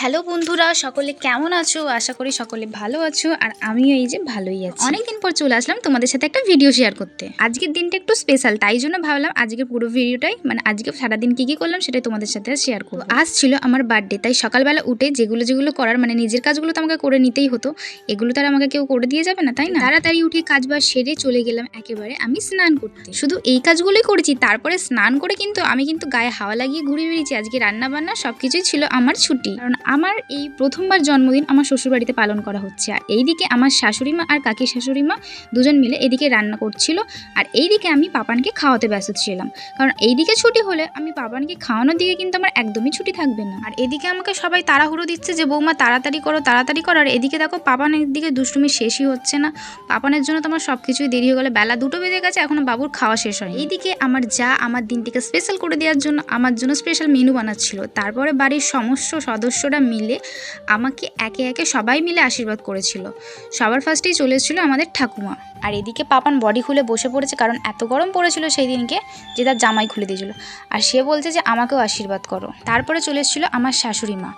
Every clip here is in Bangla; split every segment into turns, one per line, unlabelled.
হ্যালো বন্ধুরা, সকলে কেমন আছো? আশা করি সকলে ভালো আছো। আর আমিও এই যে ভালোই আছি। অনেকদিন পর চলে আসলাম তোমাদের সাথে একটা ভিডিও শেয়ার করতে। আজকের দিনটা একটু স্পেশাল, তাই জন্য ভাবলাম আজকে পুরো ভিডিওটাই আজকে সারাদিন কি করলাম সেটাই তোমাদের সাথে শেয়ার করবো। আজ ছিল আমার বার্থডে, তাই সকালবেলা উঠে যেগুলো করার নিজের কাজগুলো তো আমাকে করে নিতেই হতো। এগুলো তো আর আমাকে কেউ করে দিয়ে যাবে না, তাই না? তাড়াতাড়ি উঠে কাজ বাজ সেরে চলে গেলাম একেবারে আমি স্নান করতে। শুধু এই কাজগুলোই করেছি, তারপরে স্নান করে আমি গায়ে হাওয়া লাগিয়ে ঘুরে বেরিয়েছি। আজকে রান্না বান্না সবকিছুই ছিল আমার ছুটি, কারণ আমার এই প্রথমবার জন্মদিন আমার শ্বশুরবাড়িতে পালন করা হচ্ছে। আর এইদিকে আমার শাশুড়ি মা আর কাকি শাশুড়ি মা দুজন মিলে এদিকে রান্না করছিল, আর এইদিকে আমি পাপানকে খাওয়াতে ব্যস্ত ছিলাম। কারণ এইদিকে ছুটি হলে আমি পাপানকে খাওয়ানোর দিকে কিন্তু আমার একদমই ছুটি থাকবে না। আর এদিকে আমাকে সবাই তাড়াহুড়ো দিচ্ছে যে বৌমা তাড়াতাড়ি করো তাড়াতাড়ি করো। আর এদিকে দেখো পাপানের দিকে দুষ্টুমি শেষই হচ্ছে না। পাপানের জন্য তোমার সব কিছুই দেরি হয়ে গেলে, বেলা 2টো বেজে গেছে, এখনো বাবুর খাওয়া শেষ হয়নি। এইদিকে আমার যা আমার দিনটিকে স্পেশাল করে দেওয়ার জন্য আমার জন্য স্পেশাল মেনু বানাচ্ছিল। তারপরে বাড়ির সমস্ত সদস্যরা মিলে আমাকে একে একে সবাই মিলে আশীর্বাদ করেছিল। সবার ফার্স্টেই চলে এসেছিল আমাদের ঠাকুমা। আর এদিকে পাপান বডি খুলে বসে পড়েছে, কারণ এত গরম পড়েছিল সেই দিনকে যে তার জামাই খুলে দিয়েছিল। আর সে বলছে যে আমাকেও আশীর্বাদ করো। তারপরে চলে এসেছিল আমার শাশুড়ি মা।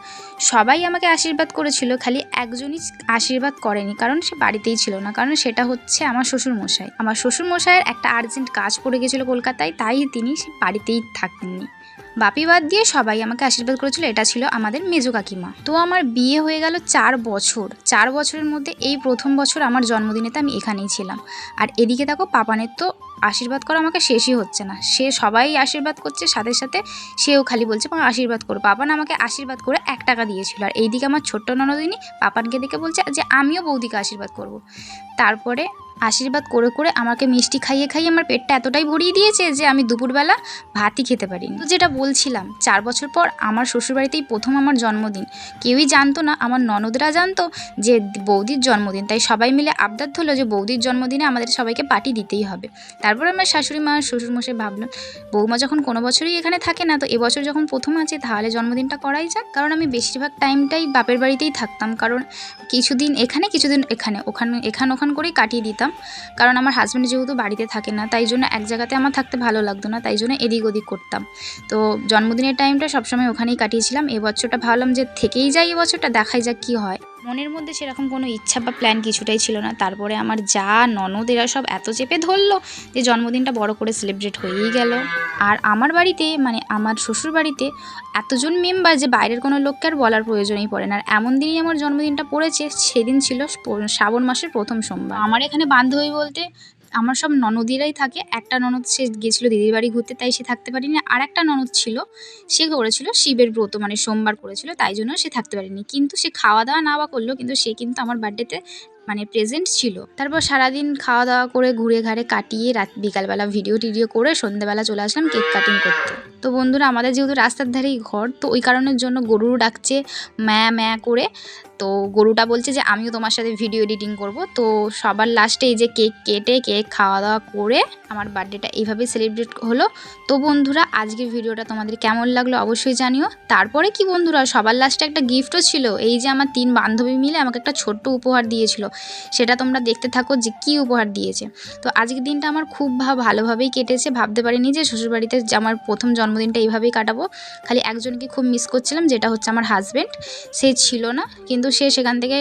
সবাই আমাকে আশীর্বাদ করেছিল, খালি একজনই আশীর্বাদ করেনি, কারণ সে বাড়িতেই ছিল না। কারণ সেটা হচ্ছে আমার শ্বশুরমশাই। আমার শ্বশুরমশাইয়ের একটা আর্জেন্ট কাজ পড়ে গেছিলো কলকাতায়, তাই তিনি বাড়িতেই থাকেননি। বাপি বাদ দিয়ে সবাই আমাকে আশীর্বাদ করেছিল। এটা ছিল আমাদের মেজো কাকিমা। তো আমার বিয়ে হয়ে গেল 4 বছর। 4 বছরের মধ্যে এই প্রথম বছর আমার জন্মদিনেতে আমি এখানেই ছিলাম। আর এদিকে দেখো পাপানের তো আশীর্বাদ করা আমাকে শেষই হচ্ছে না। সে সবাই আশীর্বাদ করছে, সাথে সাথে সেও খালি বলছে আশীর্বাদ করো। পাপান আমাকে আশীর্বাদ করে 1 টাকা দিয়েছিল। আর এইদিকে আমার ছোট্ট ননদিনী পাপানকে দেখে বলছে যে আমিও বৌদিকে আশীর্বাদ করব। তারপরে আশীর্বাদ করে করে আমাকে মিষ্টি খাইয়ে খাইয়ে আমার পেটটা এতটাই ভরিয়ে দিয়েছে যে আমি দুপুরবেলা ভাতই খেতে পারিনি। তো যেটা বলছিলাম, 4 বছর পর আমার শ্বশুরবাড়িতেই প্রথম আমার জন্মদিন। কেউই জানতো না, আমার ননদরা জানতো যে বৌদির জন্মদিন, তাই সবাই মিলে আবদার ধরলো যে বৌদির জন্মদিনে আমাদের সবাইকে পার্টি দিতেই হবে। তারপর আমার শাশুড়ি মা শ্বশুরমশাই ভাবলাম বৌমা যখন কোনো বছরই এখানে থাকে না, তো এবছর যখন প্রথম আছে তাহলে জন্মদিনটা করাই যাক। কারণ আমি বেশিরভাগ টাইমটাই বাপের বাড়িতেই থাকতাম, কারণ কিছুদিন এখানে কিছুদিন এখান ওখান করেই কাটিয়ে দিতাম। কারণ আমার হাজব্যান্ড যেহেতু বাড়িতে থাকে না, তাই জন্য এক জায়গাতে আমার থাকতে ভালো লাগতো না, তাই জন্য এদিক ওদিক করতাম। তো জন্মদিনের টাইমটা সবসময় ওখানেই কাটিয়েছিলাম। এবছরটা ভাবলাম যে থেকেই যাই, এবছরটা দেখাই যাক কী হয়। মনের মধ্যে সেরকম কোনো ইচ্ছা বা প্ল্যান কিছুটাই ছিল না। তারপরে আমার যা ননদ এরা সব এত চেপে ধরলো যে জন্মদিনটা বড় করে সেলিব্রেট হয়েই গেল। আর আমার বাড়িতে আমার শ্বশুর বাড়িতে এতজন মেম্বার যে বাইরের কোনো লোককে আর বলার প্রয়োজনই পড়ে না। আর এমন দিনই আমার জন্মদিনটা পড়েছে, সেদিন ছিল শ্রাবণ মাসের প্রথম সোমবার। আমার এখানে বান্ধবী বলতে আমার সব ননদিরাই থাকে। একটা ননদ সে গেছিলো দিদির বাড়ি ঘুরতে, তাই সে থাকতে পারিনি। আর একটা ননদ ছিল, সে করেছিল শিবের ব্রত, সোমবার করেছিল, তাই জন্য সে থাকতে পারেনি। কিন্তু সে খাওয়া দাওয়া না বা করলো, কিন্তু সে কিন্তু আমার বার্থডেতে প্রেজেন্ট ছিল। তারপর সারাদিন খাওয়া দাওয়া করে ঘুরে ঘাড়ে কাটিয়ে বিকালবেলা ভিডিও টিডিও করে সন্ধ্যেবেলা চলে আসলাম কেক কাটিং করতে। তো বন্ধুরা, আমাদের যেহেতু রাস্তার ধারেই ঘর, তো ওই কারণের জন্য গরুও ডাকছে ম্যা ম্যা করে। তো গরুটা বলছে যে আমিও তোমার সাথে ভিডিও এডিটিং করব। তো সবার লাস্টে এই যে কেক কেটে কেক খাওয়া দাওয়া করে আমার বার্থডেটা এইভাবেই সেলিব্রেট হলো। তো বন্ধুরা, আজকের ভিডিওটা তোমাদের কেমন লাগলো অবশ্যই জানিও। তারপরে কি বন্ধুরা, সবার লাস্টে একটা গিফটও ছিল। এই যে আমার 3 বান্ধবী মিলে আমাকে একটা ছোট্ট উপহার দিয়েছিল, সেটা তোমরা দেখতে থাকো যে কী উপহার দিয়েছে। তো আজকের দিনটা আমার খুব ভালোভাবেই কেটেছে। ভাবতে পারিনি যে শ্বশুরবাড়িতে আমার প্রথম জন্মদিনটা এইভাবেই কাটাবো। খালি একজনকে খুব মিস করছিলাম, যেটা হচ্ছে আমার হাজব্যান্ড। সে ছিল না, কিন্তু সে সেখান থেকে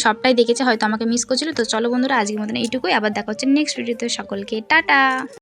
সবটাই দেখেছে, হয়তো আমাকে মিস করছিল। তো চলো বন্ধুরা, আজকের মতন এইটুকুই। আবার দেখা হচ্ছে নেক্সট ভিডিওতে। সকলকে টাটা।